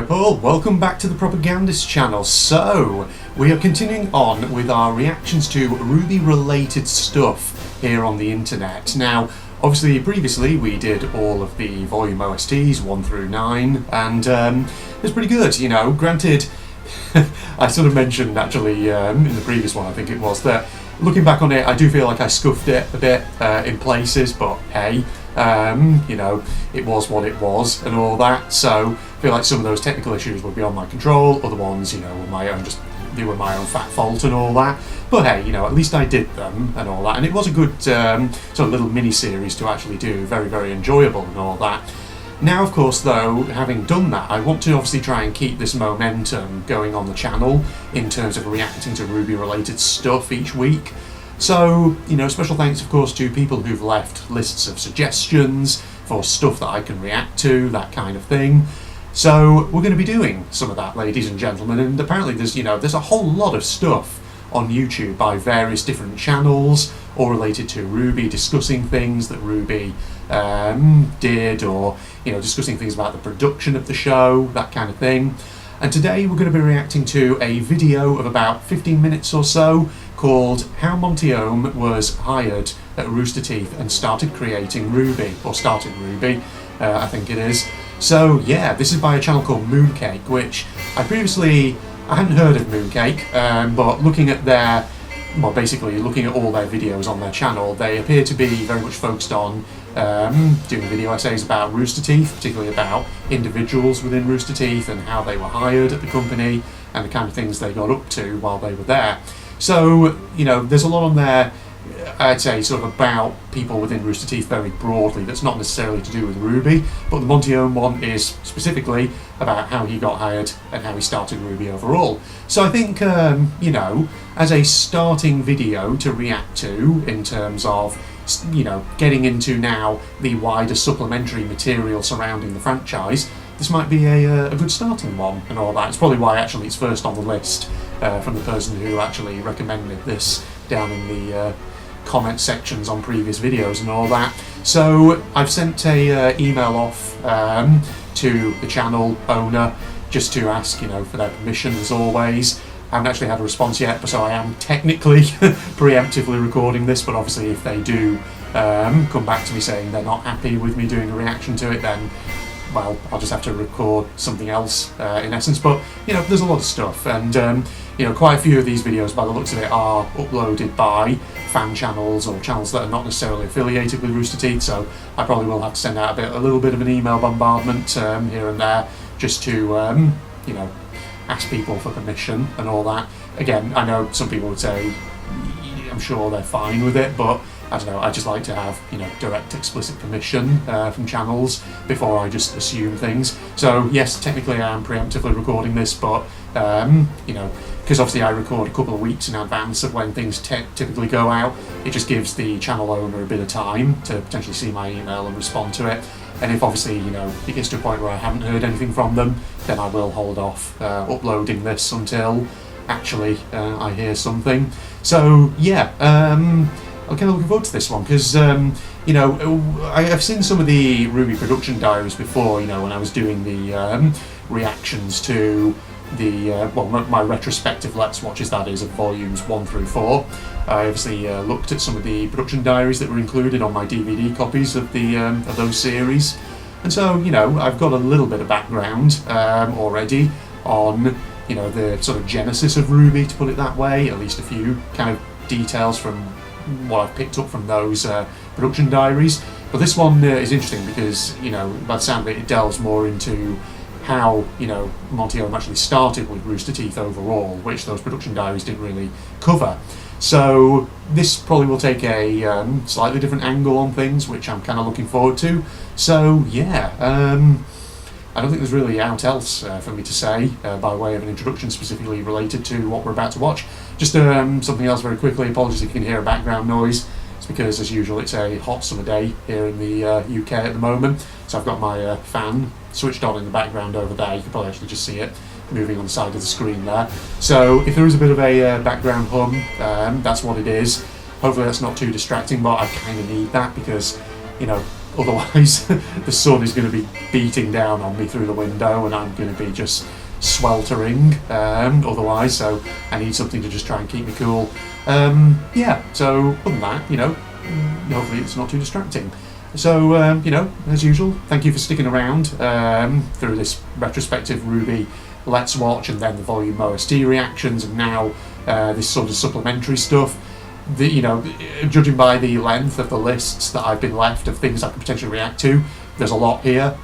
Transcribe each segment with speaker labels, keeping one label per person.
Speaker 1: people, welcome back to the Propagandist channel. So, we are continuing on with our reactions to RWBY-related stuff here on the internet. Now, obviously previously we did all of the volume OSTs 1 through 9 and it was pretty good, you know. Granted, I sort of mentioned actually in the previous one I think it was, that looking back on it I do feel like I scuffed it a bit in places, but hey, you know, it was what it was and all that. So I feel like some of those technical issues were beyond my control, other ones, you know, were my own, they were my own fat fault and all that. But hey, you know, at least I did them and all that, and it was a good sort of little mini series to actually do, very, very enjoyable and all that. Now, of course, though, having done that, I want to obviously try and keep this momentum going on the channel in terms of reacting to RWBY-related stuff each week. So, you know, special thanks, of course, to people who've left lists of suggestions for stuff that I can react to, that kind of thing. So, we're going to be doing some of that, ladies and gentlemen, and apparently there's, you know, there's a whole lot of stuff on YouTube by various different channels, all related to RWBY, discussing things that RWBY did, or, you know, discussing things about the production of the show, that kind of thing. And today we're going to be reacting to a video of about 15 minutes or so called How Monty Oum Was Hired at Rooster Teeth and Started Creating RWBY, or Started RWBY, I think it is. So yeah, this is by a channel called Mooncake, which I hadn't heard of Mooncake, but looking at their, well, basically looking at all their videos on their channel, they appear to be very much focused on doing video essays about Rooster Teeth, particularly about individuals within Rooster Teeth and how they were hired at the company and the kind of things they got up to while they were there. So, you know, there's a lot on there, I'd say, sort of about people within Rooster Teeth very broadly, that's not necessarily to do with RWBY, but the Monty Oum one is specifically about how he got hired and how he started RWBY overall. So I think, you know, as a starting video to react to in terms of, you know, getting into now the wider supplementary material surrounding the franchise, this might be a good starting one and all that. It's probably why actually it's first on the list from the person who actually recommended this down in the comment sections on previous videos and all that. So I've sent a email off to the channel owner just to ask, you know, for their permission as always. I haven't actually had a response yet, but so I am technically preemptively recording this, but obviously if they do come back to me saying they're not happy with me doing a reaction to it, then, well, I'll just have to record something else in essence. But, you know, there's a lot of stuff, and you know, quite a few of these videos by the looks of it are uploaded by fan channels or channels that are not necessarily affiliated with Rooster Teeth, so I probably will have to send out a little bit of an email bombardment here and there just to, you know, ask people for permission and all that. Again, I know some people would say, I'm sure they're fine with it, but I don't know, I just like to have, you know, direct, explicit permission from channels before I just assume things. So yes, technically I am preemptively recording this, but, you know, because obviously I record a couple of weeks in advance of when things typically go out, it just gives the channel owner a bit of time to potentially see my email and respond to it. And if obviously, you know, it gets to a point where I haven't heard anything from them, then I will hold off uploading this until actually I hear something. So yeah, I'm kind of looking forward to this one because, you know, I've seen some of the RWBY production diaries before, you know, when I was doing the reactions to the, well, my retrospective Let's Watches, that is, of volumes 1 through 4. I obviously looked at some of the production diaries that were included on my DVD copies of the of those series, and so, you know, I've got a little bit of background already on, you know, the sort of genesis of RWBY, to put it that way, at least a few kind of details from what I've picked up from those production diaries. But this one is interesting because, you know, by the sound of it, it delves more into how, you know, Monty Oum actually started with Rooster Teeth overall, which those production diaries didn't really cover. So this probably will take a slightly different angle on things, which I'm kind of looking forward to. So yeah, I don't think there's really out else for me to say by way of an introduction specifically related to what we're about to watch. Just something else very quickly. Apologies if you can hear a background noise. It's because, as usual, it's a hot summer day here in the UK at the moment. So I've got my fan switched on in the background over there. You can probably actually just see it moving on the side of the screen there. So if there is a bit of a background hum, that's what it is. Hopefully that's not too distracting, but I kind of need that because, you know, otherwise the sun is going to be beating down on me through the window and I'm going to be just sweltering otherwise, so I need something to just try and keep me cool. Yeah, so other than that, you know, hopefully it's not too distracting. So, you know, as usual, thank you for sticking around through this retrospective RWBY Let's Watch and then the volume OST reactions and now this sort of supplementary stuff. You know, judging by the length of the lists that I've been left of things I could potentially react to, there's a lot here.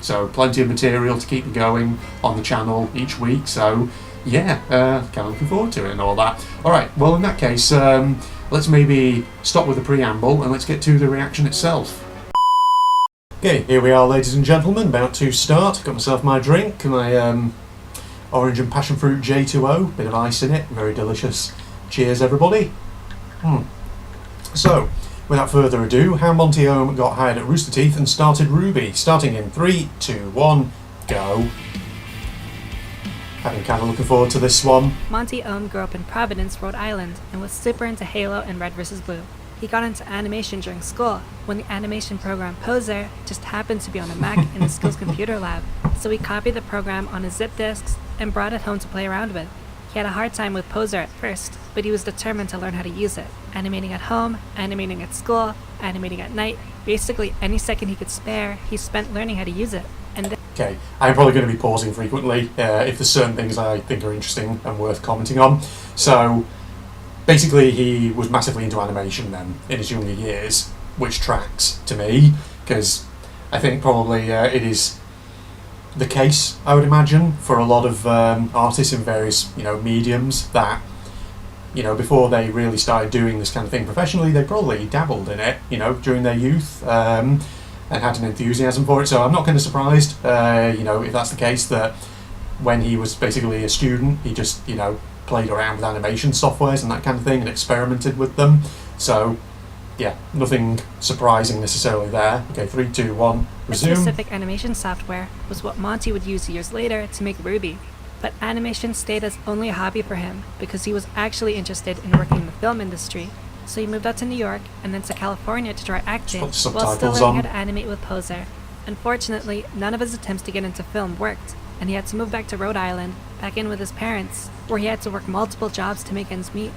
Speaker 1: So plenty of material to keep me going on the channel each week. So yeah, kind of looking forward to it and all that. Alright, well in that case, let's maybe stop with the preamble and let's get to the reaction itself. Okay, here we are, ladies and gentlemen, about to start. Got myself my drink, my orange and passion fruit J2O, bit of ice in it, very delicious. Cheers, everybody. So, without further ado, how Monty Oum got hired at Rooster Teeth and started RWBY. Starting in 3, 2, 1, go. I've been kind of looking forward to this one.
Speaker 2: Monty Oum grew up in Providence, Rhode Island, and was super into Halo and Red vs. Blue. He got into animation during school, when the animation program Poser just happened to be on a Mac in the school's computer lab, so he copied the program on his zip disks and brought it home to play around with. He had a hard time with Poser at first, but he was determined to learn how to use it. Animating at home, animating at school, animating at night, basically any second he could spare, he spent learning how to use it. And
Speaker 1: okay, I'm probably going to be pausing frequently if there's certain things I think are interesting and worth commenting on. So, basically he was massively into animation then, in his younger years, which tracks to me, because I think probably it is the case, I would imagine, for a lot of artists in various, you know, mediums that, you know, before they really started doing this kind of thing professionally, they probably dabbled in it, you know, during their youth, and had an enthusiasm for it. So I'm not kind of surprised, you know, if that's the case, that when he was basically a student, he just, you know, played around with animation softwares and that kind of thing and experimented with them. So yeah, nothing surprising necessarily there. Okay, 3, 2, 1, resume.
Speaker 2: A specific animation software was what Monty would use years later to make RWBY, but animation stayed as only a hobby for him because he was actually interested in working in the film industry. So he moved out to New York and then to California to try acting while still learning how to animate with Poser. Unfortunately, none of his attempts to get into film worked, and he had to move back to Rhode Island, back in with his parents, where he had to work multiple jobs to make ends meet.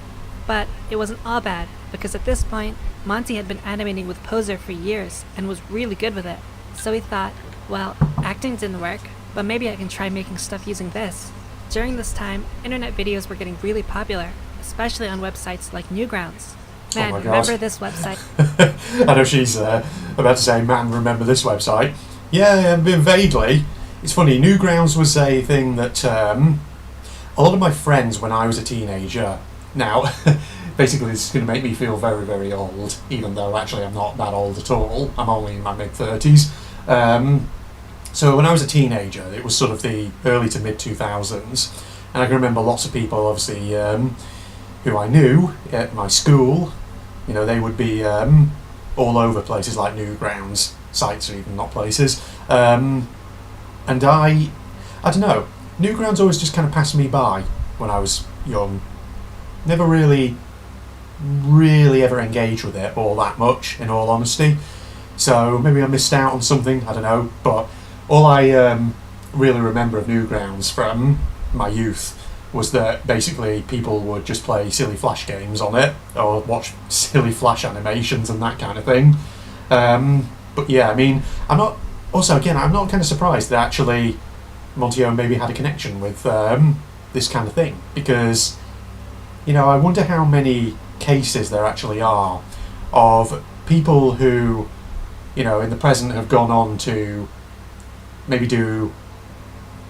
Speaker 2: But it wasn't all bad, because at this point, Monty had been animating with Poser for years and was really good with it. So he thought, well, acting didn't work, but maybe I can try making stuff using this. During this time, internet videos were getting really popular, especially on websites like Newgrounds. Man,
Speaker 1: oh
Speaker 2: remember this website?
Speaker 1: I know she's about to say, man, remember this website. Yeah, vaguely. It's funny, Newgrounds was a thing that a lot of my friends when I was a teenager, now, basically this is going to make me feel very, very old, even though actually I'm not that old at all. I'm only in my mid-30s. So when I was a teenager, it was sort of the early to mid-2000s, and I can remember lots of people, obviously, who I knew at my school, you know, they would be all over places like Newgrounds, sites or even not places. And I don't know, Newgrounds always just kind of passed me by when I was young. Never really ever engaged with it all that much, in all honesty. So maybe I missed out on something, I don't know. But all I really remember of Newgrounds from my youth was that basically people would just play silly Flash games on it, or watch silly Flash animations and that kind of thing. But yeah, I mean, I'm not kind of surprised that actually Monty Oum maybe had a connection with this kind of thing, because, you know, I wonder how many cases there actually are of people who, you know, in the present have gone on to maybe do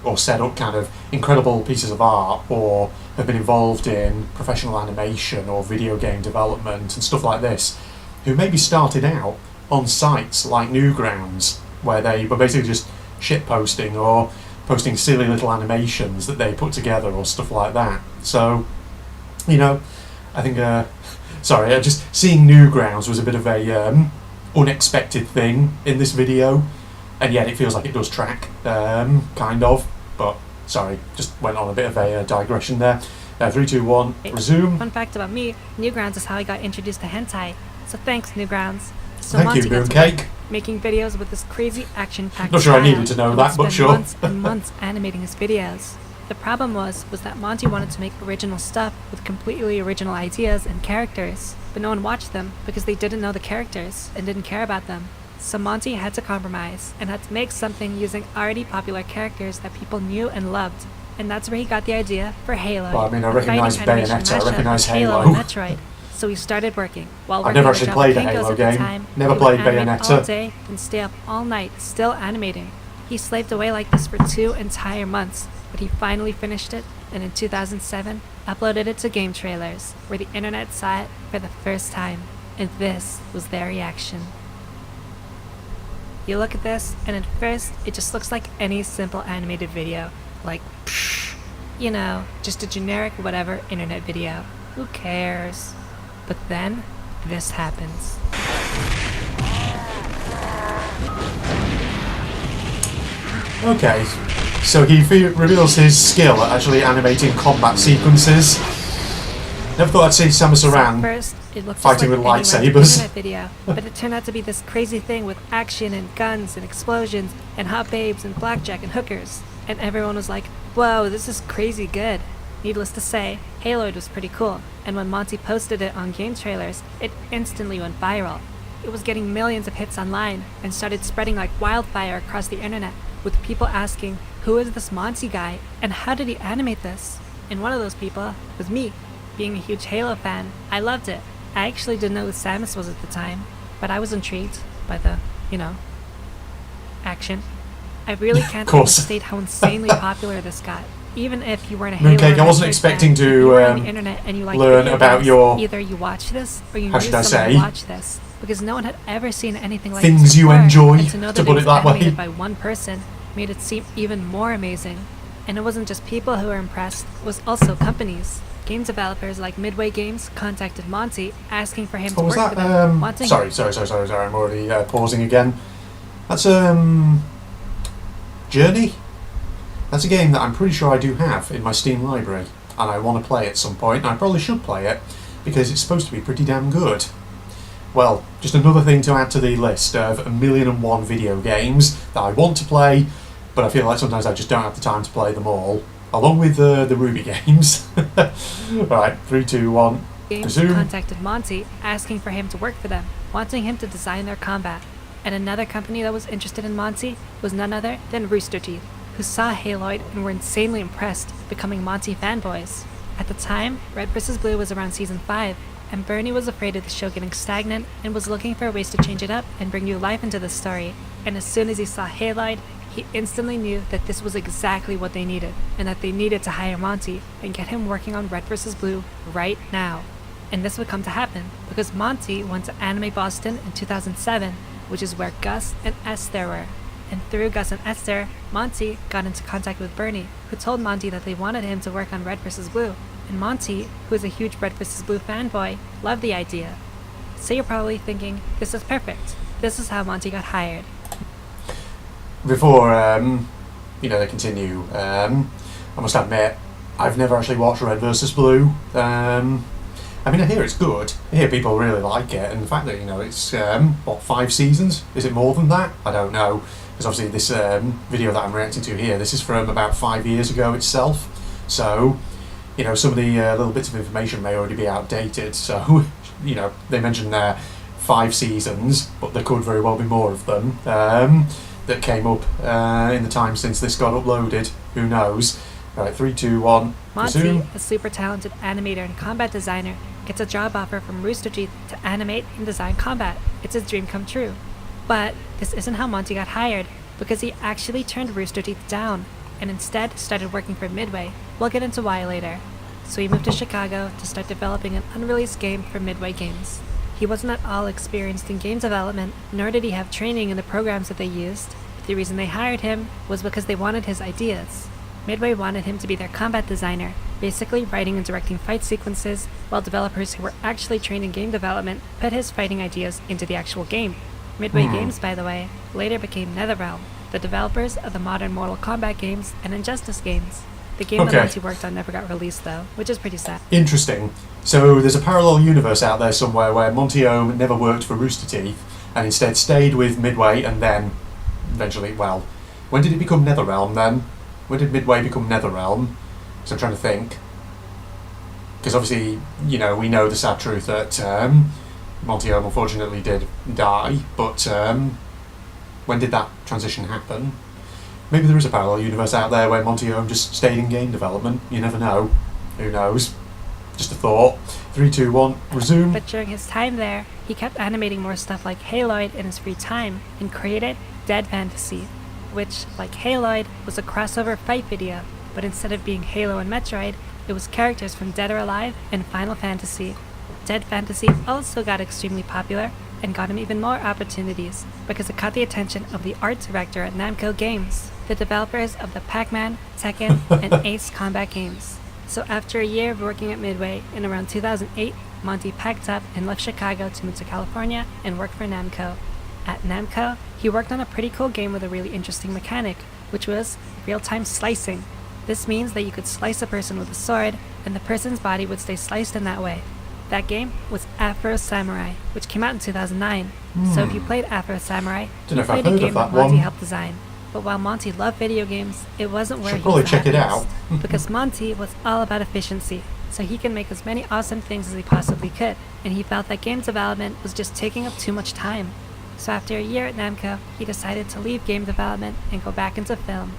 Speaker 1: or set up kind of incredible pieces of art, or have been involved in professional animation or video game development and stuff like this, who maybe started out on sites like Newgrounds, where they were basically just shit posting or posting silly little animations that they put together or stuff like that. So, you know, I think, just seeing Newgrounds was a bit of a unexpected thing in this video, and yet it feels like it does track, kind of, but sorry, just went on a bit of a digression there. 3, 2, 1, resume.
Speaker 2: Fun fact about me, Newgrounds is how I got introduced to hentai, so thanks Newgrounds. So
Speaker 1: Thank
Speaker 2: Monty
Speaker 1: you,
Speaker 2: got to
Speaker 1: Mooncake.
Speaker 2: work, making videos with this crazy action-packed
Speaker 1: Not sure I
Speaker 2: style,
Speaker 1: needed to know
Speaker 2: and
Speaker 1: that,
Speaker 2: would
Speaker 1: but
Speaker 2: spend
Speaker 1: sure.
Speaker 2: months and months animating his videos. The problem was that Monty wanted to make original stuff with completely original ideas and characters, but no one watched them because they didn't know the characters and didn't care about them. So Monty had to compromise and had to make something using already popular characters that people knew and loved. And that's where he got the idea for Halo.
Speaker 1: Well, I mean, I recognise Bayonetta, I recognise
Speaker 2: Halo
Speaker 1: Halo.
Speaker 2: and Metroid. So he started working. While
Speaker 1: I've never
Speaker 2: working
Speaker 1: actually
Speaker 2: at
Speaker 1: played a
Speaker 2: Pinkos
Speaker 1: Halo
Speaker 2: at the
Speaker 1: game.
Speaker 2: time,
Speaker 1: Never
Speaker 2: he
Speaker 1: played
Speaker 2: would animate
Speaker 1: Bayonetta.
Speaker 2: all day and stay up all night still animating. He slaved away like this for 2 entire months, but he finally finished it, and in 2007 uploaded it to Game Trailers, where the internet saw it for the first time, and this was their reaction. You look at this, and at first it just looks like any simple animated video, like you know, just a generic whatever internet video. Who cares? But then, this happens.
Speaker 1: Okay, so he reveals his skill at actually animating combat sequences. Never thought I'd see Samus Aran
Speaker 2: First, it looked
Speaker 1: fighting
Speaker 2: just like
Speaker 1: with
Speaker 2: any random
Speaker 1: lightsabers.
Speaker 2: internet video, but it turned out to be this crazy thing with action and guns and explosions and hot babes and blackjack and hookers. And everyone was like, whoa, this is crazy good. Needless to say, Haloid was pretty cool, and when Monty posted it on Game Trailers, it instantly went viral. It was getting millions of hits online and started spreading like wildfire across the internet, with people asking, who is this Monty guy and how did he animate this? And one of those people was me. Being a huge Halo fan, I loved it. I actually didn't know who Samus was at the time, but I was intrigued by the, action. I really can't overstate how insanely popular this got. Even if you weren't a Halo
Speaker 1: Mooncake, I wasn't
Speaker 2: Metroid
Speaker 1: expecting
Speaker 2: fan,
Speaker 1: to
Speaker 2: if you were on the internet and you liked
Speaker 1: learn
Speaker 2: video
Speaker 1: about
Speaker 2: games,
Speaker 1: your-
Speaker 2: either you watch this or you
Speaker 1: how
Speaker 2: knew
Speaker 1: should I
Speaker 2: someone
Speaker 1: say?
Speaker 2: who watched this, because no one had ever seen anything like
Speaker 1: Things
Speaker 2: this
Speaker 1: you
Speaker 2: before,
Speaker 1: enjoy,
Speaker 2: and to know
Speaker 1: to
Speaker 2: that
Speaker 1: put
Speaker 2: it
Speaker 1: it
Speaker 2: was
Speaker 1: that way.
Speaker 2: animated by one person made it seem even more amazing. And it wasn't just people who were impressed, it was also companies. Game developers like Midway Games contacted Monty asking for him to
Speaker 1: Oh, was
Speaker 2: work for
Speaker 1: that,
Speaker 2: them, wanting
Speaker 1: sorry, I'm already pausing again. That's, Journey? That's a game that I'm pretty sure I do have in my Steam library, and I want to play at some point, and I probably should play it, because it's supposed to be pretty damn good. Well, just another thing to add to the list of 1,000,001 video games that I want to play, but I feel like sometimes I just don't have the time to play them all, along with the RWBY games. Alright, 3, 2, 1,
Speaker 2: Games
Speaker 1: resume.
Speaker 2: contacted Monty asking for him to work for them, wanting him to design their combat. And another company that was interested in Monty was none other than Rooster Teeth, who saw Haloid and were insanely impressed, becoming Monty fanboys. At the time, Red vs. Blue was around season 5, and Bernie was afraid of the show getting stagnant and was looking for ways to change it up and bring new life into the story. And as soon as he saw Haloid, he instantly knew that this was exactly what they needed, and that they needed to hire Monty and get him working on Red vs. Blue right now. And this would come to happen, because Monty went to Anime Boston in 2007, which is where Gus and Esther were. And through Gus and Esther, Monty got into contact with Bernie, who told Monty that they wanted him to work on Red vs. Blue. And Monty, who is a huge Red vs. Blue fanboy, loved the idea. So you're probably thinking, this is perfect. This is how Monty got hired.
Speaker 1: Before, they continue, I must admit, I've never actually watched Red vs. Blue. I hear it's good. I hear people really like it, and the fact that, it's, 5 seasons? Is it more than that? I don't know. Because obviously this video that I'm reacting to here, this is from about 5 years ago itself. So, some of the little bits of information may already be outdated. So, they mentioned there 5 seasons, but there could very well be more of them that came up in the time since this got uploaded. Who knows? Right, 3, 2, 1.
Speaker 2: Monty,
Speaker 1: resume.
Speaker 2: a super talented animator and combat designer, gets a job offer from Rooster Teeth to animate and design combat. It's his dream come true. But this isn't how Monty got hired, because he actually turned Rooster Teeth down, and instead started working for Midway. We'll get into why later. So he moved to Chicago to start developing an unreleased game for Midway Games. He wasn't at all experienced in game development, nor did he have training in the programs that they used. The reason they hired him was because they wanted his ideas. Midway wanted him to be their combat designer, basically writing and directing fight sequences, while developers who were actually trained in game development put his fighting ideas into the actual game. Midway Games, by the way, later became NetherRealm, the developers of the modern Mortal Kombat games and Injustice games. The game that Monty worked on never got released though, which is pretty sad.
Speaker 1: Interesting. So there's a parallel universe out there somewhere where Monty Oum never worked for Rooster Teeth, and instead stayed with Midway and then eventually, well, when did it become NetherRealm then? When did Midway become NetherRealm? Because I'm trying to think. Because obviously, you know, we know the sad truth that Monty Oum unfortunately did die, but when did that transition happen? Maybe there is a parallel universe out there where Monty Oum just stayed in game development. You never know. Who knows? Just a thought. 3, 2, 1, resume.
Speaker 2: But during his time there, he kept animating more stuff like Haloid in his free time and created Dead Fantasy, which, like Haloid, was a crossover fight video, but instead of being Halo and Metroid, it was characters from Dead or Alive and Final Fantasy. Dead Fantasy also got extremely popular and got him even more opportunities because it caught the attention of the art director at Namco Games, the developers of the Pac-Man, Tekken, and Ace Combat games. So after a year of working at Midway, in around 2008, Monty packed up and left Chicago to move to California and work for Namco. At Namco, he worked on a pretty cool game with a really interesting mechanic, which was real-time slicing. This means that you could slice a person with a sword, and the person's body would stay sliced in that way. That game was Afro Samurai, which came out in 2009. So if you played Afro Samurai, you played a game that Monty helped design. But while Monty loved video games, it wasn't where he was
Speaker 1: check it out.
Speaker 2: because Monty was all about efficiency, so he could make as many awesome things as he possibly could, and he felt that game development was just taking up too much time. So after a year at Namco, he decided to leave game development and go back into film.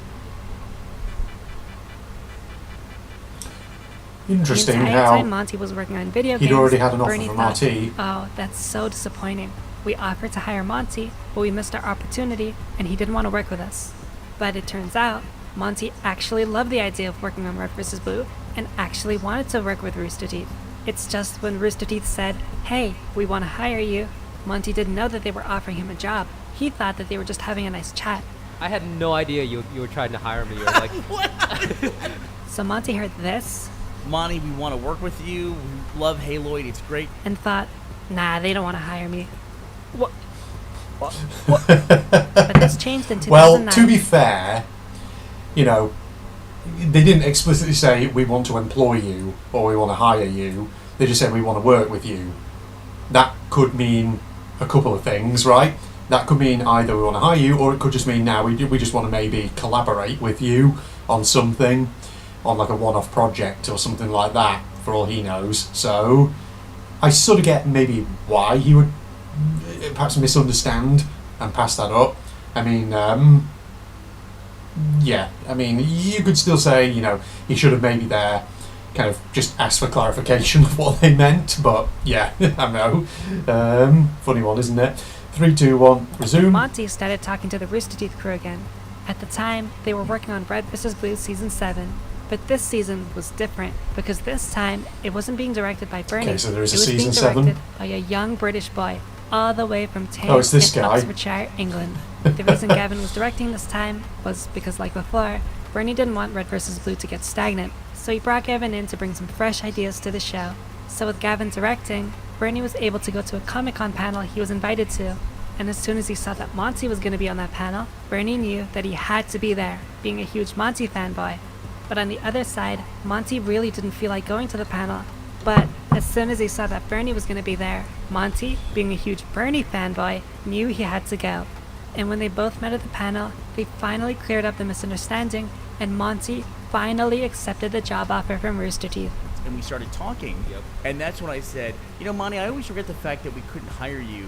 Speaker 1: Interesting
Speaker 2: the entire
Speaker 1: how
Speaker 2: time Monty was working on video
Speaker 1: he'd
Speaker 2: games,
Speaker 1: already had an offer
Speaker 2: Bernie
Speaker 1: from
Speaker 2: thought,
Speaker 1: RT.
Speaker 2: "Oh, that's so disappointing. We offered to hire Monty, but we missed our opportunity, and he didn't want to work with us." But it turns out, Monty actually loved the idea of working on Red vs. Blue, and actually wanted to work with Rooster Teeth. It's just when Rooster Teeth said, "Hey, we want to hire you," Monty didn't know that they were offering him a job. He thought that they were just having a nice chat.
Speaker 3: I had no idea you were trying to hire me. You were like,
Speaker 4: What?
Speaker 2: So Monty heard this,
Speaker 4: Monty, we want to work with you. We love Haloid. It's great.
Speaker 2: and thought, "Nah, they don't want to hire me."
Speaker 4: What?
Speaker 2: But this changed in 2009.
Speaker 1: Well, to be fair, you know, they didn't explicitly say we want to employ you or we want to hire you. They just said we want to work with you. That could mean a couple of things, right? That could mean either we want to hire you, or it could just mean now we just want to maybe collaborate with you on something, on like a one-off project or something like that, for all he knows. So I sort of get maybe why he would perhaps misunderstand and pass that up. I mean, yeah, I mean, you could still say, you know, he should have maybe there kind of just asked for clarification of what they meant, but yeah, I know. Funny one, isn't it? 3, 2, 1, resume.
Speaker 2: Monty started talking to the Rooster Teeth crew again. At the time, they were working on Red vs. Blue Season 7, but this season was different because this time it wasn't being directed by Bernie.
Speaker 1: Okay, so there is a
Speaker 2: it was
Speaker 1: Season
Speaker 2: being
Speaker 1: 7?
Speaker 2: directed by a young British boy, all the way from Thames
Speaker 1: Oh, it's this
Speaker 2: in
Speaker 1: guy.
Speaker 2: Oxfordshire, England. The reason Gavin was directing this time was because, like before, Bernie didn't want Red vs. Blue to get stagnant, so he brought Gavin in to bring some fresh ideas to the show. So with Gavin directing, Bernie was able to go to a Comic-Con panel he was invited to, and as soon as he saw that Monty was going to be on that panel, Bernie knew that he had to be there, being a huge Monty fanboy. But on the other side, Monty really didn't feel like going to the panel. But as soon as he saw that Bernie was going to be there, Monty, being a huge Bernie fanboy, knew he had to go. And when they both met at the panel, they finally cleared up the misunderstanding, and Monty finally accepted the job offer from Rooster Teeth.
Speaker 4: And we started talking.
Speaker 3: Yep.
Speaker 4: And that's when I said, you know, Monty, I always regret the fact that we couldn't hire you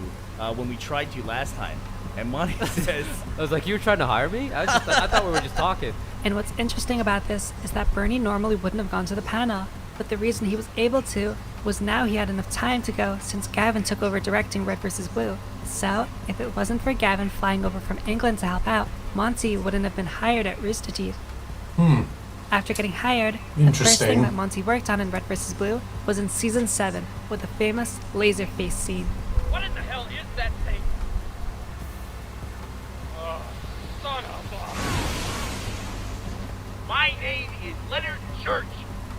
Speaker 4: when we tried to last time. And Monty says,
Speaker 3: I was like, you were trying to hire me? I thought we were just talking.
Speaker 2: And what's interesting about this is that Bernie normally wouldn't have gone to the panel, but the reason he was able to was now he had enough time to go since Gavin took over directing Red vs. Blue. So, if it wasn't for Gavin flying over from England to help out, Monty wouldn't have been hired at Rooster Teeth. After getting hired, the first thing that Monty worked on in Red vs. Blue was in Season 7 with the famous laser face scene.
Speaker 5: What in the hell is that thing? Oh, son of a... My name is Leonard Church,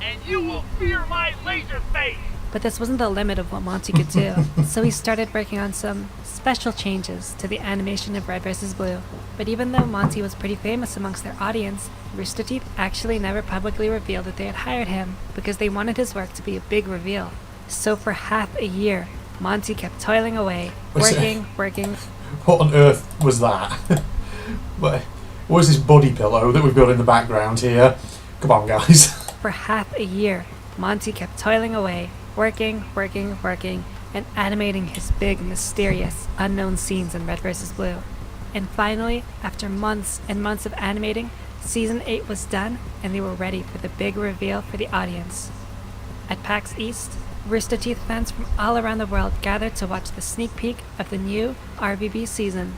Speaker 5: and you will fear my laser face!
Speaker 2: But this wasn't the limit of what Monty could do, so he started working on some special changes to the animation of Red vs. Blue. But even though Monty was pretty famous amongst their audience, Rooster Teeth actually never publicly revealed that they had hired him because they wanted his work to be a big reveal. So for half a year, Monty kept toiling away,
Speaker 1: What's
Speaker 2: working.
Speaker 1: What on earth was that? What is this body pillow that we've got in the background here? Come on, guys.
Speaker 2: For half a year, Monty kept toiling away, working, and animating his big, mysterious, unknown scenes in Red vs. Blue. And finally, after months and months of animating, Season 8 was done, and they were ready for the big reveal for the audience. At PAX East, Rooster Teeth fans from all around the world gathered to watch the sneak peek of the new RWBY season.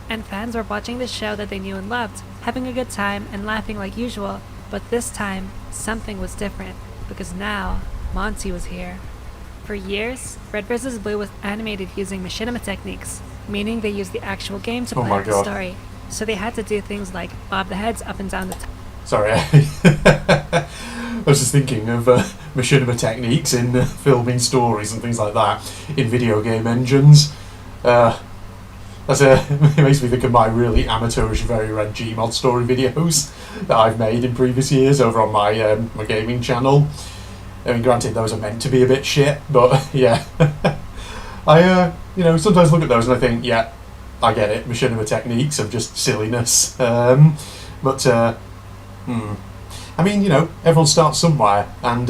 Speaker 2: And fans were watching the show that they knew and loved, having a good time and laughing like usual, but this time, something was different, because now, Monty was here. For years, Red vs. Blue was animated using machinima techniques, meaning they used the actual game to
Speaker 1: Oh
Speaker 2: play
Speaker 1: my
Speaker 2: out the
Speaker 1: God.
Speaker 2: story. So they had to do things like bob the heads up and down the
Speaker 1: Sorry, I was just thinking of machinima techniques in filming stories and things like that in video game engines. It makes me think of my really amateurish, very red Gmod story videos that I've made in previous years over on my my gaming channel. I mean, granted, those are meant to be a bit shit, but yeah. I sometimes look at those and I think, yeah, I get it. Machinima techniques of just silliness. I mean, everyone starts somewhere, and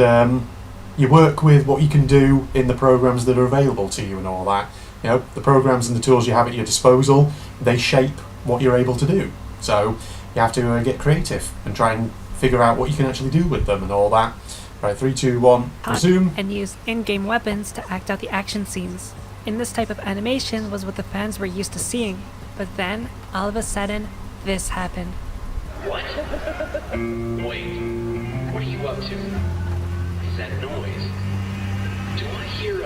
Speaker 1: you work with what you can do in the programs that are available to you and all that. The programs and the tools you have at your disposal, they shape what you're able to do. So you have to get creative and try and figure out what you can actually do with them and all that. Right, 3, 2, 1, resume.
Speaker 2: and used in-game weapons to act out the action scenes. And this type of animation was what the fans were used to seeing. But then, all of a sudden, this happened.
Speaker 6: What? Wait, what are you up to? Is that noise? Do I hear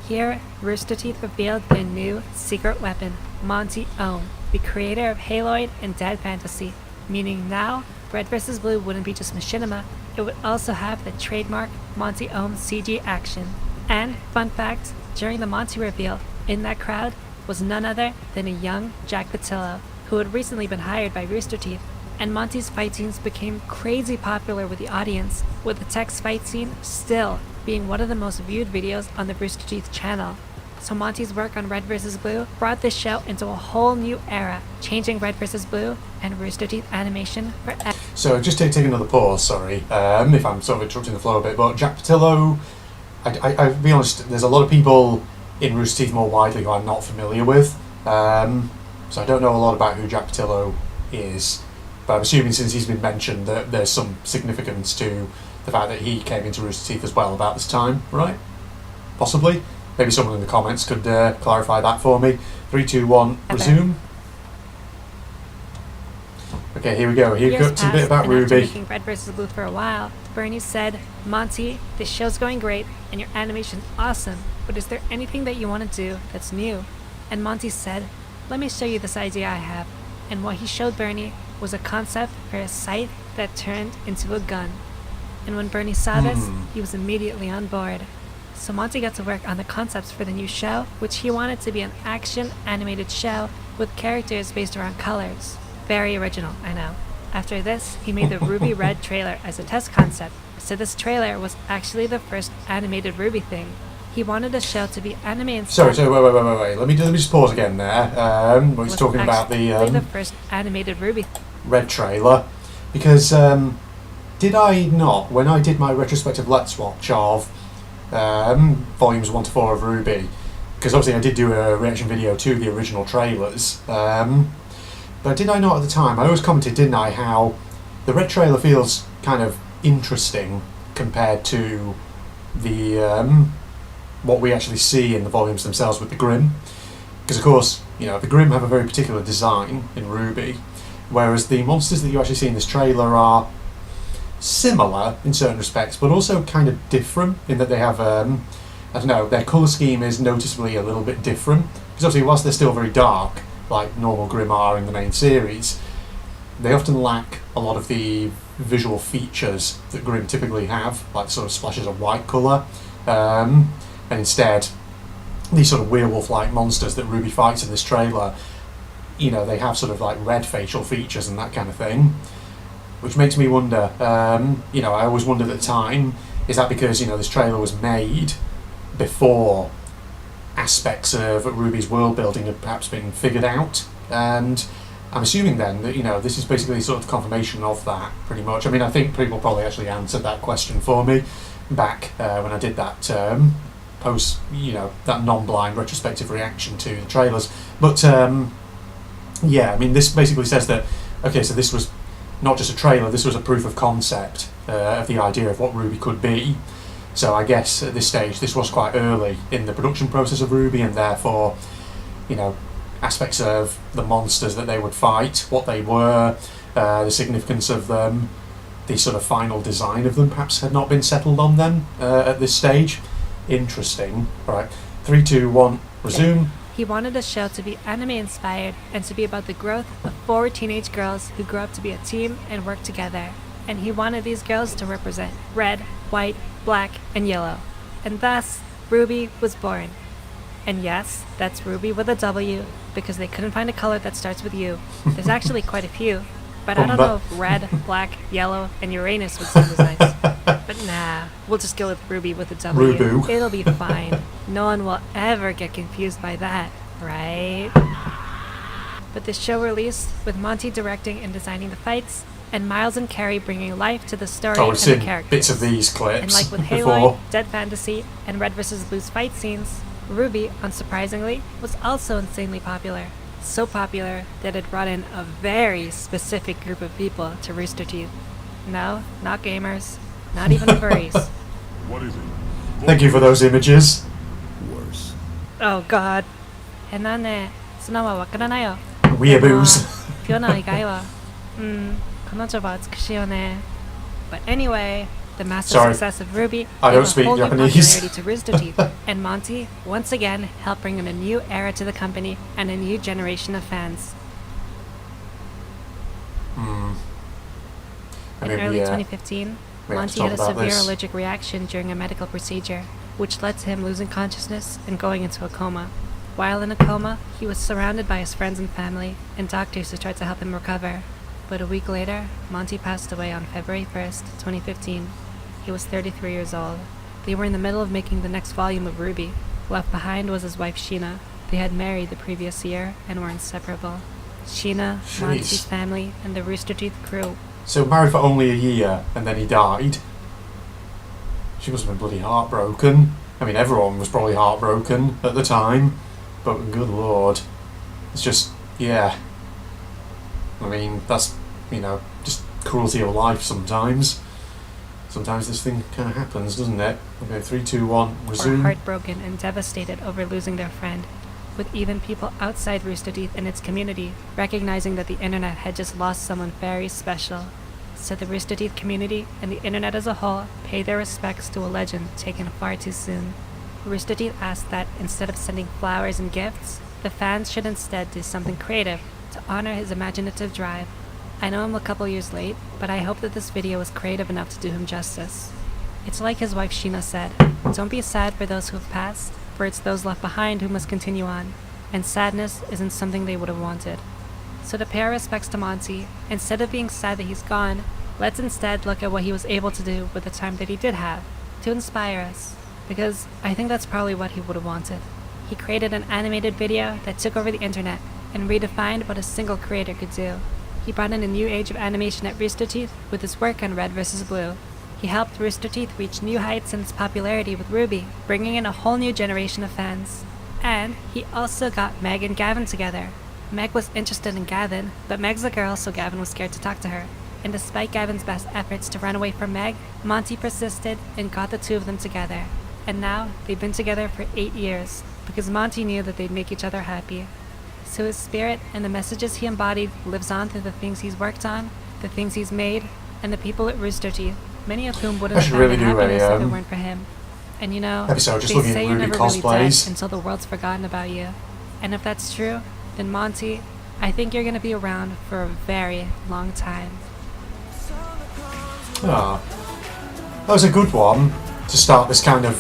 Speaker 2: Here, Rooster Teeth revealed their new secret weapon, Monty Oum, the creator of Haloid and Dead Fantasy, meaning now, Red vs. Blue wouldn't be just machinima, it would also have the trademark Monty Oum CG action. And, fun fact, during the Monty reveal, in that crowd was none other than a young Jack Patillo, who had recently been hired by Rooster Teeth, and Monty's fight scenes became crazy popular with the audience, with the Tex fight scene still being one of the most viewed videos on the Rooster Teeth channel. So Monty's work on Red vs. Blue brought this show into a whole new era, changing Red vs. Blue and Rooster Teeth animation forever.
Speaker 1: So just take another pause, sorry, if I'm sort of interrupting the flow a bit, but Jack Patillo, I'll be honest, there's a lot of people in Rooster Teeth more widely who I'm not familiar with, so I don't know a lot about who Jack Patillo is, but I'm assuming since he's been mentioned that there's some significance to the fact that he came into Rooster Teeth as well about this time, right? Possibly? Maybe someone in the comments could clarify that for me. 3, 2, 1, resume. Okay, here we go. Here
Speaker 2: Years
Speaker 1: got to the bit
Speaker 2: passed,
Speaker 1: about
Speaker 2: and after
Speaker 1: RWBY.
Speaker 2: making Red vs. Blue for a while, Bernie said, "Monty, this show's going great, and your animation's awesome, but is there anything that you want to do that's new?" And Monty said, "Let me show you this idea I have." And what he showed Bernie was a concept for a sight that turned into a gun. And when Bernie saw this, he was immediately on board. So Monty got to work on the concepts for the new show, which he wanted to be an action animated show with characters based around colors. Very original, I know. After this, he made the RWBY Red trailer as a test concept, so this trailer was actually the first animated RWBY thing. He wanted the show to be anime and
Speaker 1: Sorry, wait. Let me just pause again there. When he's talking about
Speaker 2: the first animated RWBY.
Speaker 1: Red trailer, because did I not, when I did my retrospective Let's Watch of volumes 1 to 4 of RWBY, because obviously I did do a reaction video to the original trailers, but did I not at the time, I always commented, didn't I, how the red trailer feels kind of interesting compared to the what we actually see in the volumes themselves with the Grimm, because of course, the Grimm have a very particular design in RWBY, whereas the monsters that you actually see in this trailer are similar in certain respects, but also kind of different in that they have, their colour scheme is noticeably a little bit different, because obviously whilst they're still very dark, like normal Grimm are in the main series, they often lack a lot of the visual features that Grimm typically have, like sort of splashes of white colour, and instead these sort of werewolf-like monsters that RWBY fights in this trailer you know, they have sort of like red facial features and that kind of thing, which makes me wonder, you know, I always wondered at the time, is that because, you know, this trailer was made before aspects of RWBY's world building had perhaps been figured out? And I'm assuming then that, you know, this is basically sort of confirmation of that, pretty much. I mean, I think people probably actually answered that question for me back when I did that post, you know, that non-blind retrospective reaction to the trailers. But yeah, I mean, this basically says that, okay, so this was not just a trailer, this was a proof of concept of the idea of what RWBY could be. So I guess at this stage this was quite early in the production process of RWBY, and therefore, you know, aspects of the monsters that they would fight, what they were, the significance of them, the sort of final design of them perhaps had not been settled on them at this stage. Interesting. Right, 3, 2, 1, resume.
Speaker 2: He wanted the show to be anime inspired and to be about the growth of 4 teenage girls who grew up to be a team and work together. And he wanted these girls to represent red, white, black, and yellow. And thus, RWBY was born. And yes, that's RWBY with a W, because they couldn't find a color that starts with U. There's actually quite a few, but I don't know if red, black, yellow, and Uranus would sound as nice. But nah, we'll just go with RWBY with a W.
Speaker 1: Rubu.
Speaker 2: It'll be fine. No one will ever get confused by that, right? But the show released, with Monty directing and designing the fights, and Miles and Carrie bringing life to the story
Speaker 1: Oh,
Speaker 2: and
Speaker 1: we've
Speaker 2: the
Speaker 1: seen
Speaker 2: characters.
Speaker 1: bits of these clips
Speaker 2: And like with
Speaker 1: before.
Speaker 2: Halloid, Dead Fantasy, and Red vs. Blue's fight scenes, RWBY, unsurprisingly, was also insanely popular. So popular that it brought in a very specific group of people to Rooster Teeth. No, not gamers, not even furries.
Speaker 7: What is it?
Speaker 1: Thank you for those images.
Speaker 7: Worse.
Speaker 2: Oh god. 変なんね、そのままわからないよ。
Speaker 1: Weeaboos.
Speaker 2: フィオナの以外は、彼女は美しいよね。But anyway, the massive
Speaker 1: Sorry.
Speaker 2: success of RWBY
Speaker 1: I
Speaker 2: gave
Speaker 1: don't
Speaker 2: a
Speaker 1: speak
Speaker 2: whole new
Speaker 1: Japanese.
Speaker 2: popularity to Rooster Teeth, and Monty once again helped bring in a new era to the company and a new generation of fans.
Speaker 1: I
Speaker 2: In
Speaker 1: mean,
Speaker 2: early
Speaker 1: we
Speaker 2: 2015,
Speaker 1: we have to
Speaker 2: Monty
Speaker 1: talk
Speaker 2: had a
Speaker 1: about
Speaker 2: severe
Speaker 1: this.
Speaker 2: allergic reaction during a medical procedure, which led to him losing consciousness and going into a coma. While in a coma, he was surrounded by his friends and family, and doctors who tried to help him recover. But a week later, Monty passed away on February 1st, 2015. He was 33 years old. They were in the middle of making the next volume of RWBY. Left behind was his wife Sheena. They had married the previous year and were inseparable. Sheena,
Speaker 1: Jeez.
Speaker 2: Monty's family, and the Rooster Teeth crew.
Speaker 1: So married for only a year and then he died. She must have been bloody heartbroken. I mean, everyone was probably heartbroken at the time, but good lord, it's just, yeah. I mean, that's, you know, just cruelty of life sometimes. Sometimes this thing kind of happens, doesn't it? Okay, 3, 2, 1,
Speaker 2: Were
Speaker 1: resume.
Speaker 2: heartbroken and devastated over losing their friend, with even people outside Rooster Teeth and its community recognizing that the internet had just lost someone very special. So the Rooster Teeth community and the internet as a whole pay their respects to a legend taken far too soon. Rooster Teeth asked that instead of sending flowers and gifts, the fans should instead do something creative to honor his imaginative drive. I know I'm a couple years late, but I hope that this video is creative enough to do him justice. It's like his wife Sheena said, don't be sad for those who have passed, for it's those left behind who must continue on, and sadness isn't something they would have wanted. So to pay our respects to Monty, instead of being sad that he's gone, let's instead look at what he was able to do with the time that he did have, to inspire us, because I think that's probably what he would have wanted. He created an animated video that took over the internet and redefined what a single creator could do. He brought in a new age of animation at Rooster Teeth with his work on Red vs. Blue. He helped Rooster Teeth reach new heights in its popularity with RWBY, bringing in a whole new generation of fans. And he also got Meg and Gavin together. Meg was interested in Gavin, but Meg's a girl, so Gavin was scared to talk to her. And despite Gavin's best efforts to run away from Meg, Monty persisted and got the two of them together. And now, they've been together for 8 years, because Monty knew that they'd make each other happy. So his spirit and the messages he embodied lives on through the things he's worked on, the things he's made, and the people at Rooster Teeth, many of whom wouldn't
Speaker 1: I
Speaker 2: have
Speaker 1: should
Speaker 2: found
Speaker 1: really
Speaker 2: the
Speaker 1: do a,
Speaker 2: happiness if it weren't for him. And you know,
Speaker 1: episode just
Speaker 2: they
Speaker 1: looking at
Speaker 2: say you're
Speaker 1: RWBY
Speaker 2: never really
Speaker 1: cosplays.
Speaker 2: dead until the world's forgotten about you. And if that's true, then Monty, I think you're gonna be around for a very long time.
Speaker 1: Ah, that was a good one to start this kind of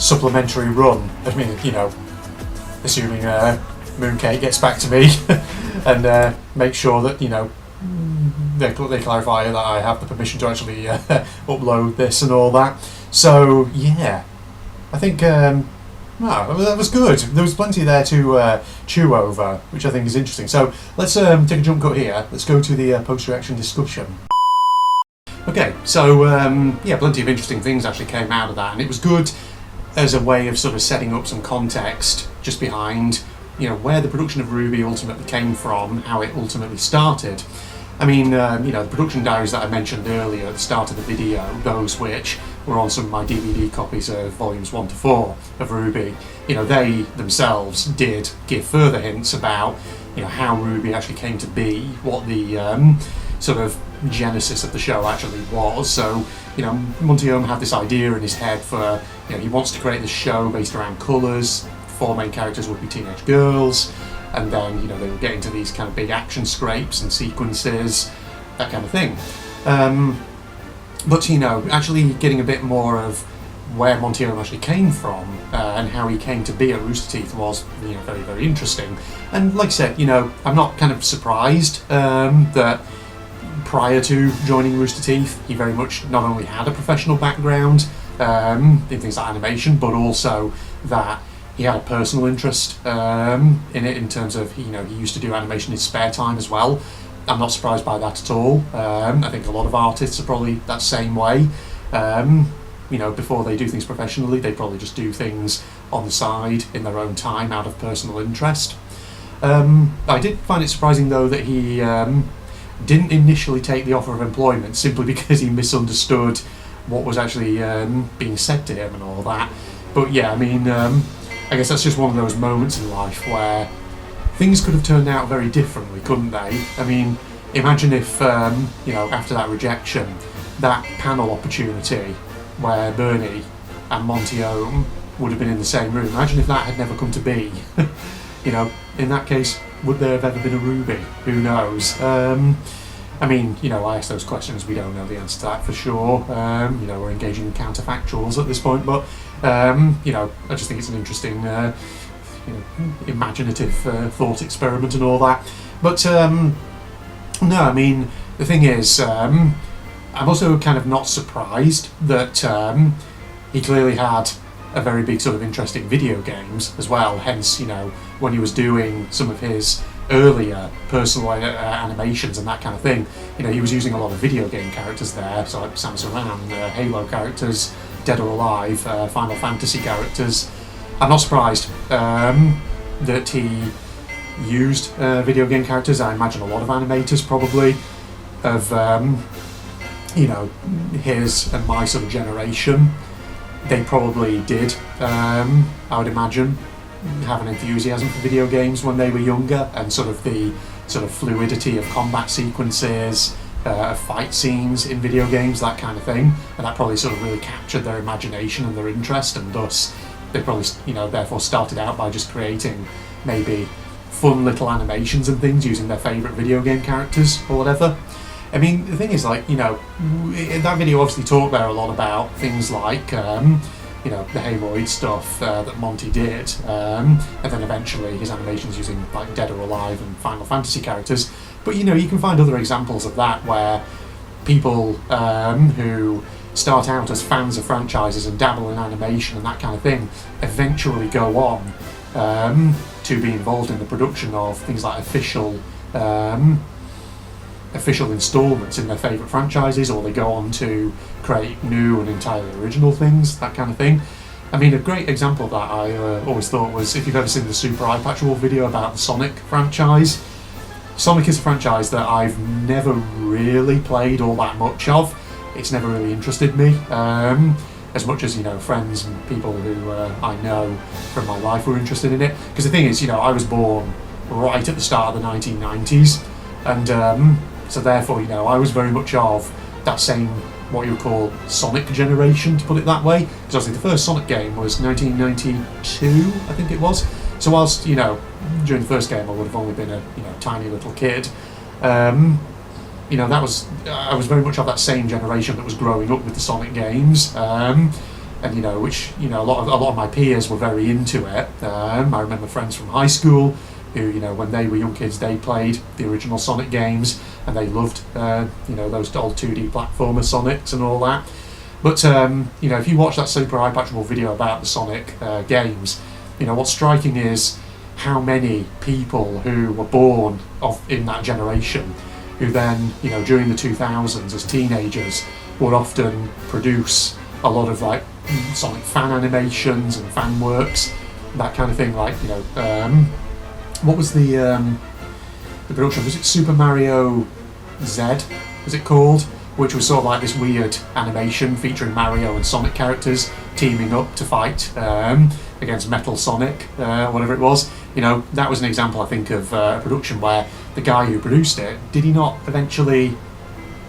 Speaker 1: supplementary run. I mean, you know, assuming Mooncake gets back to me and make sure that, you know, they clarify that I have the permission to actually upload this and all that. So yeah, I think that was good. There was plenty there to chew over, which I think is interesting. So let's take a jump cut here. Let's go to the post-reaction discussion. Okay, so yeah, plenty of interesting things actually came out of that, and it was good as a way of sort of setting up some context just behind, you know, where the production of RWBY ultimately came from, how it ultimately started. I mean, you know, the production diaries that I mentioned earlier at the start of the video, those which were on some of my DVD copies of volumes 1 to 4 of RWBY, you know, they themselves did give further hints about, you know, how RWBY actually came to be, what the sort of genesis of the show actually was. So, you know, Monty Oum had this idea in his head for, you know, he wants to create this show based around colours. 4 main characters would be teenage girls, and then, you know, they would get into these kind of big action scrapes and sequences, that kind of thing. But, you know, actually getting a bit more of where Monty Oum actually came from and how he came to be at Rooster Teeth was, you know, very, very interesting. And like I said, you know, I'm not kind of surprised that prior to joining Rooster Teeth, he very much not only had a professional background in things like animation, but also that he had a personal interest in it, in terms of, you know, he used to do animation in his spare time as well. I'm not surprised by that at all. I think a lot of artists are probably that same way. You know, before they do things professionally, they probably just do things on the side in their own time out of personal interest. I did find it surprising though that he didn't initially take the offer of employment simply because he misunderstood what was actually being said to him and all that. But yeah, I mean, I guess that's just one of those moments in life where things could have turned out very differently, couldn't they? I mean, imagine if, you know, after that rejection, that panel opportunity where Bernie and Monty Oum would have been in the same room. Imagine if that had never come to be. You know, in that case, would there have ever been a RWBY? Who knows? I mean, you know, I ask those questions, we don't know the answer to that for sure. You know, we're engaging in counterfactuals at this point, but, you know, I just think it's an interesting, you know, imaginative thought experiment and all that. But, no, I mean, the thing is, I'm also kind of not surprised that he clearly had a very big sort of interest in video games as well. Hence, you know, when he was doing some of his earlier personal animations and that kind of thing, you know, he was using a lot of video game characters there, so like Samus Aran, Halo characters, Dead or Alive, Final Fantasy characters. I'm not surprised that he used video game characters. I imagine a lot of animators probably of, you know, his and my sort of generation, they probably did, I would imagine, have an enthusiasm for video games when they were younger, and sort of the sort of fluidity of combat sequences, fight scenes in video games, that kind of thing, and that probably sort of really captured their imagination and their interest, and thus they probably, you know, therefore started out by just creating maybe fun little animations and things using their favourite video game characters or whatever. I mean, the thing is, like, you know, that video obviously talked there a lot about things like, you know, the Haroid stuff that Monty did, and then eventually his animations using like Dead or Alive and Final Fantasy characters. But, you know, you can find other examples of that where people who start out as fans of franchises and dabble in animation and that kind of thing eventually go on to be involved in the production of things like official installments in their favourite franchises, or they go on to create new and entirely original things, that kind of thing. I mean, a great example of that I always thought was, if you've ever seen the Super Eye Patch Wolf video about the Sonic franchise. Sonic is a franchise that I've never really played all that much of. It's never really interested me, as much as, you know, friends and people who I know from my life were interested in it. Because the thing is, you know, I was born right at the start of the 1990s, and so therefore, you know, I was very much of that same, what you would call, Sonic generation, to put it that way. Because obviously the first Sonic game was 1992, I think it was. So whilst, you know, during the first game I would have only been a, you know, tiny little kid, you know, I was very much of that same generation that was growing up with the Sonic games, and, you know, which, you know, a lot of my peers were very into it. I remember friends from high school who, you know, when they were young kids, they played the original Sonic games, and they loved, you know, those old 2D platformer Sonics and all that. But, you know, if you watch that super eye-patchable video about the Sonic games, you know, what's striking is how many people who were born in that generation, who then, you know, during the 2000s as teenagers, would often produce a lot of, like, Sonic fan animations and fan works, that kind of thing. Like, you know, what was the production? Was it Super Mario Z, was it called? Which was sort of like this weird animation featuring Mario and Sonic characters teaming up to fight against Metal Sonic, whatever it was. You know, that was an example, I think, of a production where the guy who produced it, did he not eventually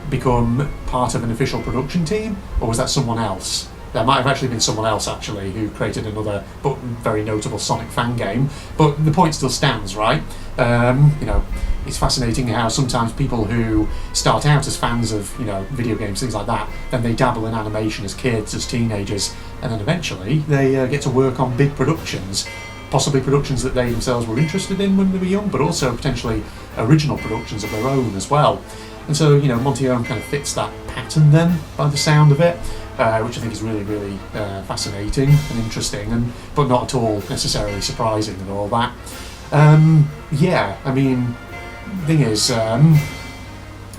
Speaker 1: become part of an official production team, or was that someone else? There might have actually been someone else, actually, who created another but very notable Sonic fan game. But the point still stands, right? You know, it's fascinating how sometimes people who start out as fans of, you know, video games, things like that, then they dabble in animation as kids, as teenagers, and then eventually they get to work on big productions, possibly productions that they themselves were interested in when they were young, but also potentially original productions of their own as well. And so, you know, Monty Oum kind of fits that pattern then, by the sound of it, which I think is really, really fascinating and interesting, but not at all necessarily surprising and all that. Yeah, I mean, the thing is,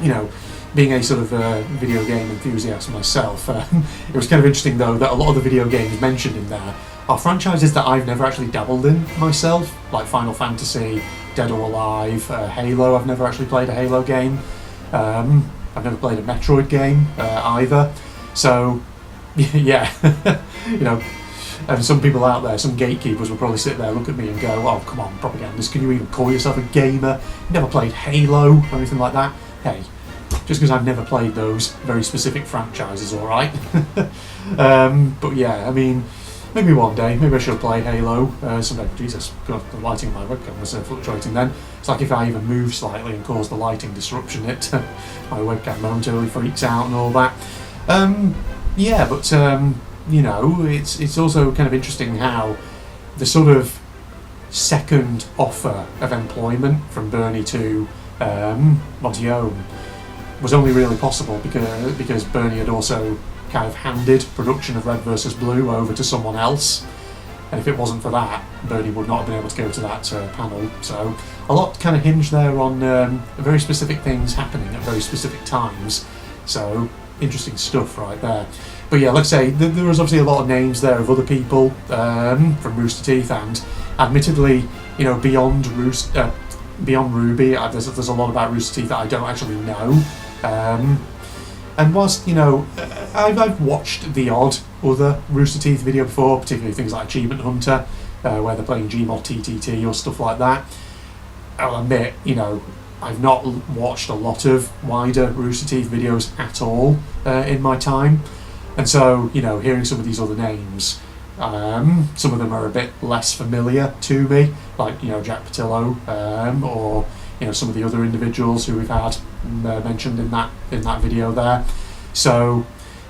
Speaker 1: you know, being a sort of video game enthusiast myself, it was kind of interesting though that a lot of the video games mentioned in there are franchises that I've never actually dabbled in myself, like Final Fantasy, Dead or Alive, Halo. I've never actually played a Halo game. I've never played a Metroid game either. So, yeah, you know, and some people out there, some gatekeepers will probably sit there, look at me and go, oh, come on, Propagandist, can you even call yourself a gamer? You never played Halo or anything like that? Hey, just because I've never played those very specific franchises, alright? But yeah, I mean, maybe one day, maybe I should play Halo someday. Jesus, God, the lighting on my webcam was fluctuating then. It's like if I even move slightly and cause the lighting disruption, my webcam momentarily freaks out and all that. Yeah, but you know, it's also kind of interesting how the sort of second offer of employment from Bernie to Monty Oum was only really possible because Bernie had also kind of handed production of Red vs. Blue over to someone else, and if it wasn't for that, Bernie would not have been able to go to that panel. So a lot kind of hinged there on very specific things happening at very specific times. So interesting stuff right there. But yeah, like I say, there was obviously a lot of names there of other people from Rooster Teeth, and admittedly, you know, beyond RWBY, there's a lot about Rooster Teeth that I don't actually know. And whilst, you know, I've watched the odd other Rooster Teeth video before, particularly things like Achievement Hunter, where they're playing Gmod TTT or stuff like that. I'll admit, you know, I've not watched a lot of wider Rooster Teeth videos at all in my time. And so, you know, hearing some of these other names, some of them are a bit less familiar to me, like, you know, Jack Patillo, or, you know, some of the other individuals who we've had mentioned in that video there. So,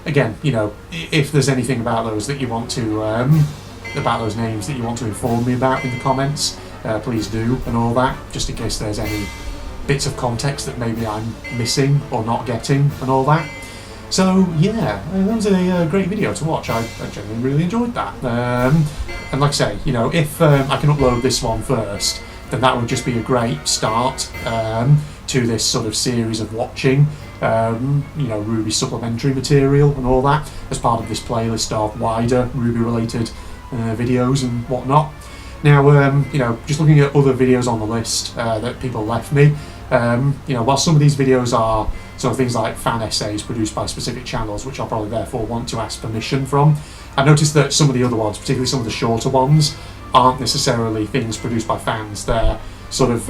Speaker 1: again, you know, if there's anything about those that you want to, about those names that you want to inform me about in the comments, please do, and all that, just in case there's any bits of context that maybe I'm missing or not getting and all that. So yeah, that was a great video to watch. I genuinely really enjoyed that. And like I say, you know, if I can upload this one first, then that would just be a great start to this sort of series of watching, you know, RWBY supplementary material and all that as part of this playlist of wider RWBY-related videos and whatnot. Now, you know, just looking at other videos on the list that people left me, you know, while some of these videos are sort of things like fan essays produced by specific channels, which I'll probably therefore want to ask permission from, I've noticed that some of the other ones, particularly some of the shorter ones, aren't necessarily things produced by fans. They're sort of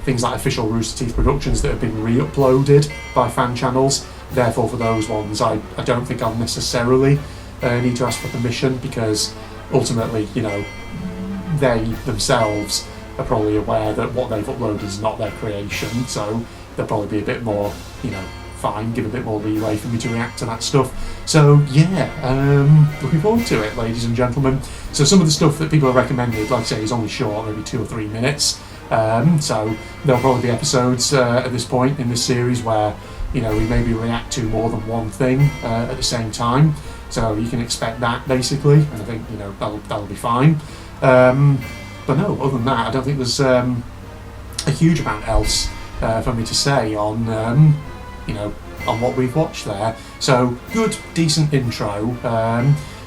Speaker 1: things like official Rooster Teeth Productions that have been re-uploaded by fan channels. Therefore, for those ones, I don't think I'll necessarily need to ask for permission, because ultimately, you know, they themselves are probably aware that what they've uploaded is not their creation, so they'll probably be a bit more, you know, fine, give a bit more leeway for me to react to that stuff. So yeah, looking forward to it, ladies and gentlemen. So some of the stuff that people have recommended, like I say, is only short, maybe 2 or 3 minutes. So there'll probably be episodes at this point in this series where, you know, we maybe react to more than one thing at the same time. So you can expect that basically, and I think, you know, that'll be fine. But no, other than that, I don't think there's a huge amount else for me to say on, you know, on what we've watched there. So good, decent intro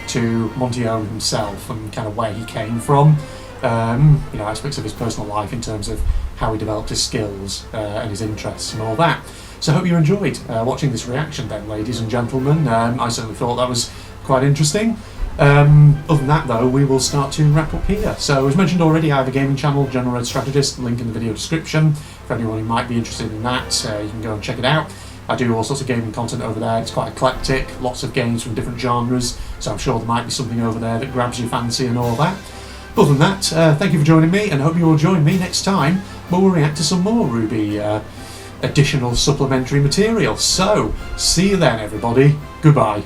Speaker 1: to Monty Oum himself and kind of where he came from. You know, aspects of his personal life in terms of how he developed his skills and his interests and all that. So I hope you enjoyed watching this reaction then, ladies and gentlemen. I certainly thought that was quite interesting. Other than that though, we will start to wrap up here. So as mentioned already, I have a gaming channel, General Red Strategist, link in the video description. For anyone who might be interested in that, you can go and check it out. I do all sorts of gaming content over there. It's quite eclectic, lots of games from different genres, so I'm sure there might be something over there that grabs your fancy and all that. Other than that, thank you for joining me, and I hope you will join me next time when we'll react to some more RWBY additional supplementary material. So, see you then everybody, goodbye.